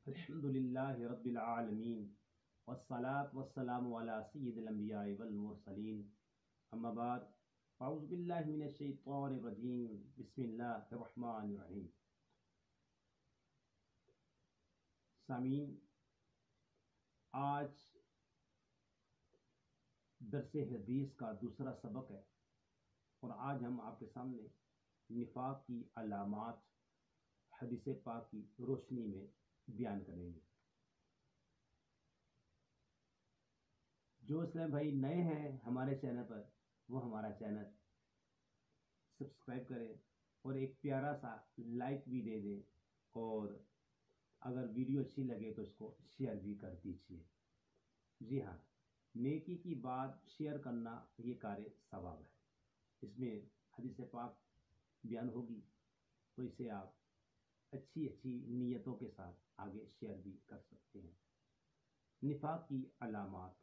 الحمدللہ رب العالمین والصلاة والسلام علی سید الانبیاء والمرسلین اما بعد اعوذ باللہ من الشیطان الرجیم بسم اللہ الرحمن الرحیم۔ سامعین، آج درس حدیث کا دوسرا سبق ہے اور آج ہم آپ کے سامنے نفاق کی علامات حدیث پاک کی روشنی میں بیان کریں گے۔ جو اسلام بھائی نئے ہیں ہمارے چینل پر، وہ ہمارا چینل سبسکرائب کریں اور ایک پیارا سا لائک بھی دے دیں، اور اگر ویڈیو اچھی لگے تو اس کو شیئر بھی کر دیجیے۔ جی ہاں، نیکی کی بات شیئر کرنا یہ کار ثواب ہے۔ اس میں حدیث پاک بیان ہوگی تو اسے آپ اچھی نیتوں کے ساتھ آگے شیئر بھی کر سکتے ہیں۔ نفاق کی علامات۔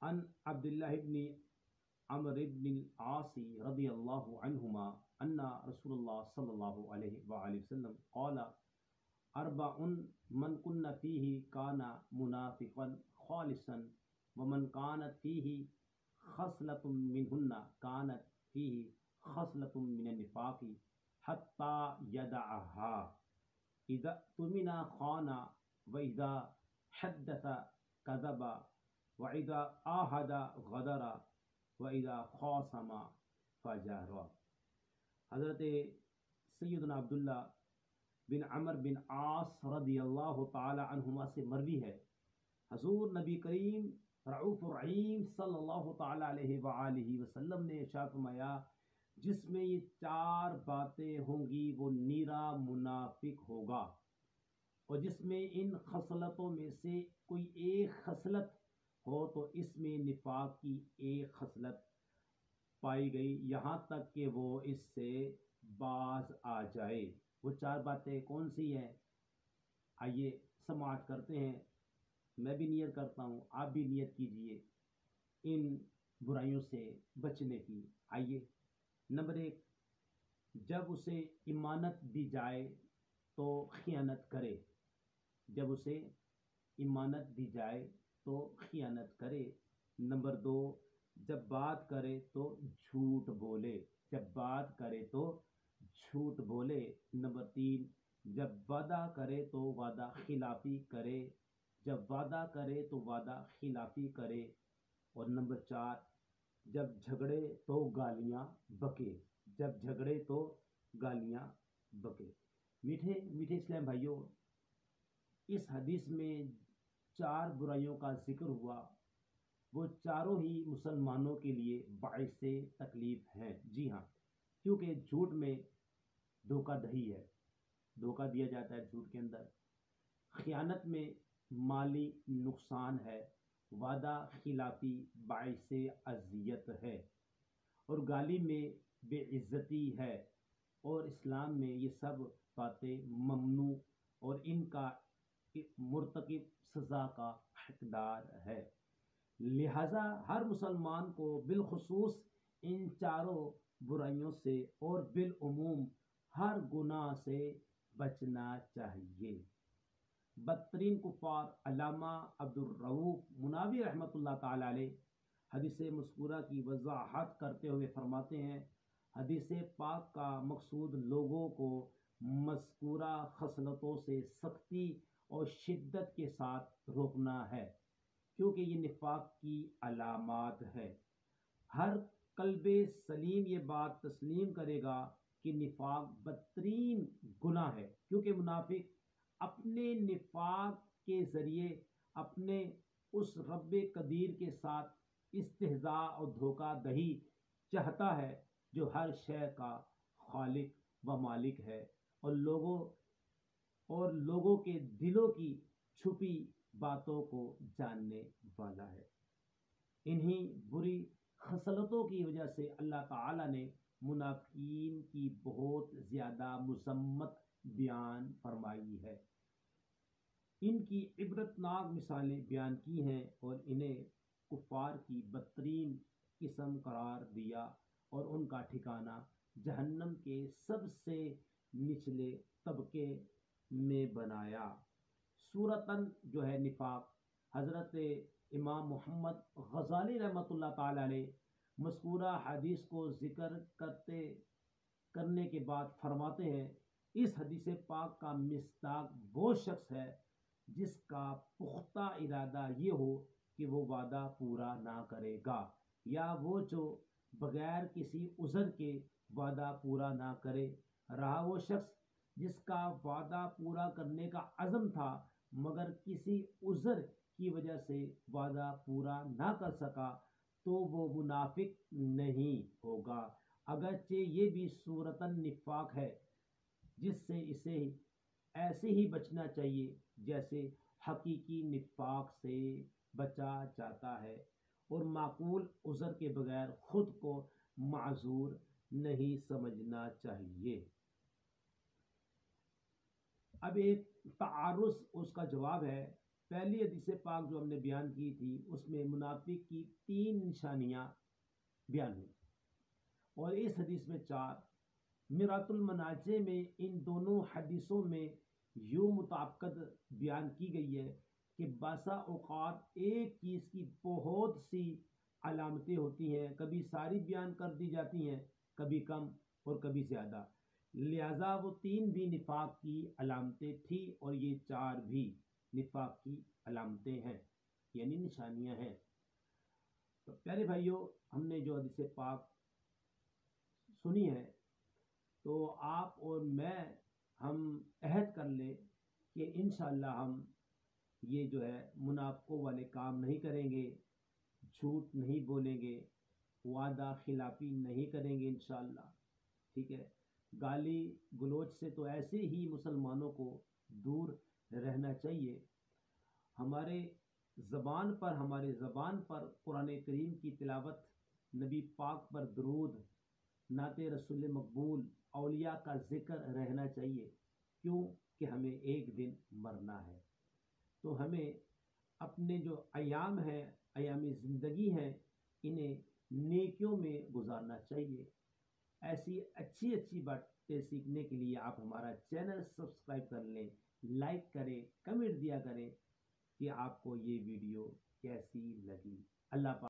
عن عبداللہ ابن عمرو بن العاص رضی اللہ عنہما ان رسول اللہ صلی اللہ علیہ وآلہ وسلم قال اربع من کن فیہ کان منافقا خالصا ومن کانت فیہ خصلۃ منہن کانت فیہ خصلۃ من النفاق حتی یدعها اذا اؤتمن خان واذا حدث کذب واذا عاہد غدر واذا خاصم فجر۔ حضرت سیدنا عبداللہ بن عمر بن عاص رضی اللہ تعالی عنہما سے مروی ہے، حضور نبی کریم رعوف الرحیم صلی اللہ تعالی علیہ وآلہ وسلم نے ارشاد فرمایا، جس میں یہ چار باتیں ہوں گی وہ نیرا منافق ہوگا، اور جس میں ان خصلتوں میں سے کوئی ایک خصلت ہو تو اس میں نفاق کی ایک خصلت پائی گئی، یہاں تک کہ وہ اس سے باز آ جائے۔ وہ چار باتیں کون سی ہیں؟ آئیے سماعت کرتے ہیں، میں بھی نیت کرتا ہوں، آپ بھی نیت کیجئے ان برائیوں سے بچنے کی۔ آئیے، نمبر 1، جب اسے امانت دی جائے تو خیانت کرے۔ جب اسے امانت دی جائے تو خیانت کرے۔ نمبر 2، جب بات کرے تو جھوٹ بولے۔ جب بات کرے تو جھوٹ بولے۔ نمبر 3، جب وعدہ کرے تو وعدہ خلافی کرے۔ جب وعدہ کرے تو وعدہ خلافی کرے۔ اور نمبر 4، جب جھگڑے تو گالیاں بکے۔ جب جھگڑے تو گالیاں بکے۔ میٹھے اسلام بھائیوں، اس حدیث میں چار برائیوں کا ذکر ہوا، وہ چاروں ہی مسلمانوں کے لیے باعث تکلیف ہیں۔ جی ہاں، کیونکہ جھوٹ میں دھوکہ دہی ہے، دھوکہ دیا جاتا ہے جھوٹ کے اندر۔ خیانت میں مالی نقصان ہے، وعدہ خلافی باعث اذیت ہے، اور گالی میں بے عزتی ہے، اور اسلام میں یہ سب باتیں ممنوع اور ان کا مرتکب سزا کا حقدار ہے۔ لہذا ہر مسلمان کو بالخصوص ان چاروں برائیوں سے اور بالعموم ہر گناہ سے بچنا چاہیے۔ بدترین کفار علامہ عبدالرؤف مناوی رحمۃ اللہ تعالی علیہ حدیث مذکورہ کی وضاحت کرتے ہوئے فرماتے ہیں، حدیث پاک کا مقصود لوگوں کو مذکورہ خصلتوں سے سختی اور شدت کے ساتھ روکنا ہے، کیونکہ یہ نفاق کی علامات ہے۔ ہر قلب سلیم یہ بات تسلیم کرے گا کہ نفاق بدترین گناہ ہے، کیونکہ منافق اپنے نفاق کے ذریعے اپنے اس رب قدیر کے ساتھ استہزاء اور دھوکہ دہی چاہتا ہے جو ہر شے کا خالق و مالک ہے، اور لوگوں کے دلوں کی چھپی باتوں کو جاننے والا ہے۔ انہی بری خصلتوں کی وجہ سے اللہ تعالی نے منافقین کی بہت زیادہ مذمت بیان فرمائی ہے، ان کی عبرتناک مثالیں بیان کی ہیں اور انہیں کفار کی بدترین قسم قرار دیا، اور ان کا ٹھکانہ جہنم کے سب سے نچلے طبقے میں بنایا۔ صورتاً جو ہے نفاق، حضرت امام محمد غزالی رحمۃ اللہ تعالی علیہ مذکورہ حدیث کو ذکر کرنے کے بعد فرماتے ہیں، اس حدیث پاک کا مصداق وہ شخص ہے جس کا پختہ ارادہ یہ ہو کہ وہ وعدہ پورا نہ کرے گا، یا وہ جو بغیر کسی عذر کے وعدہ پورا نہ کرے۔ رہا وہ شخص جس کا وعدہ پورا کرنے کا عزم تھا مگر کسی عذر کی وجہ سے وعدہ پورا نہ کر سکا، تو وہ منافق نہیں ہوگا، اگرچہ یہ بھی صورتاً نفاق ہے، جس سے اسے ایسے ہی بچنا چاہیے جیسے حقیقی نفاق سے بچا جاتا ہے، اور معقول عذر کے بغیر خود کو معذور نہیں سمجھنا چاہیے۔ اب ایک تعارض اس کا جواب ہے۔ پہلی حدیث پاک جو ہم نے بیان کی تھی اس میں منافق کی 3 نشانیاں بیان ہوئی، اور اس حدیث میں 4۔ مرات المناجع میں ان دونوں حدیثوں میں یوں مطابقت بیان کی گئی ہے کہ باسا اوقات ایک چیز کی بہت سی علامتیں ہوتی ہیں، کبھی ساری بیان کر دی جاتی ہیں، کبھی کم اور کبھی زیادہ، لہذا وہ 3 بھی نفاق کی علامتیں تھیں اور یہ 4 بھی نفاق کی علامتیں ہیں، یعنی نشانیاں ہیں۔ تو پیارے بھائیوں، ہم نے جو حدیث پاک سنی ہے تو آپ اور میں ہم عہد کر لیں کہ انشاءاللہ ہم یہ جو ہے منافقوں والے کام نہیں کریں گے، جھوٹ نہیں بولیں گے، وعدہ خلافی نہیں کریں گے انشاءاللہ، ٹھیک ہے۔ گالی گلوچ سے تو ایسے ہی مسلمانوں کو دور رہنا چاہیے۔ ہمارے زبان پر قرآن کریم کی تلاوت، نبی پاک پر درود، نعت رسول مقبول، اولیاء کا ذکر رہنا چاہیے، کیوں کہ ہمیں ایک دن مرنا ہے۔ تو ہمیں اپنے جو ایام ہیں، ایام زندگی ہیں، انہیں نیکیوں میں گزارنا چاہیے۔ ایسی اچھی اچھی باتیں سیکھنے کے لیے آپ ہمارا چینل سبسکرائب کر لیں، لائک کریں، کمنٹ دیا کریں کہ آپ کو یہ ویڈیو کیسی لگی۔ اللہ پاک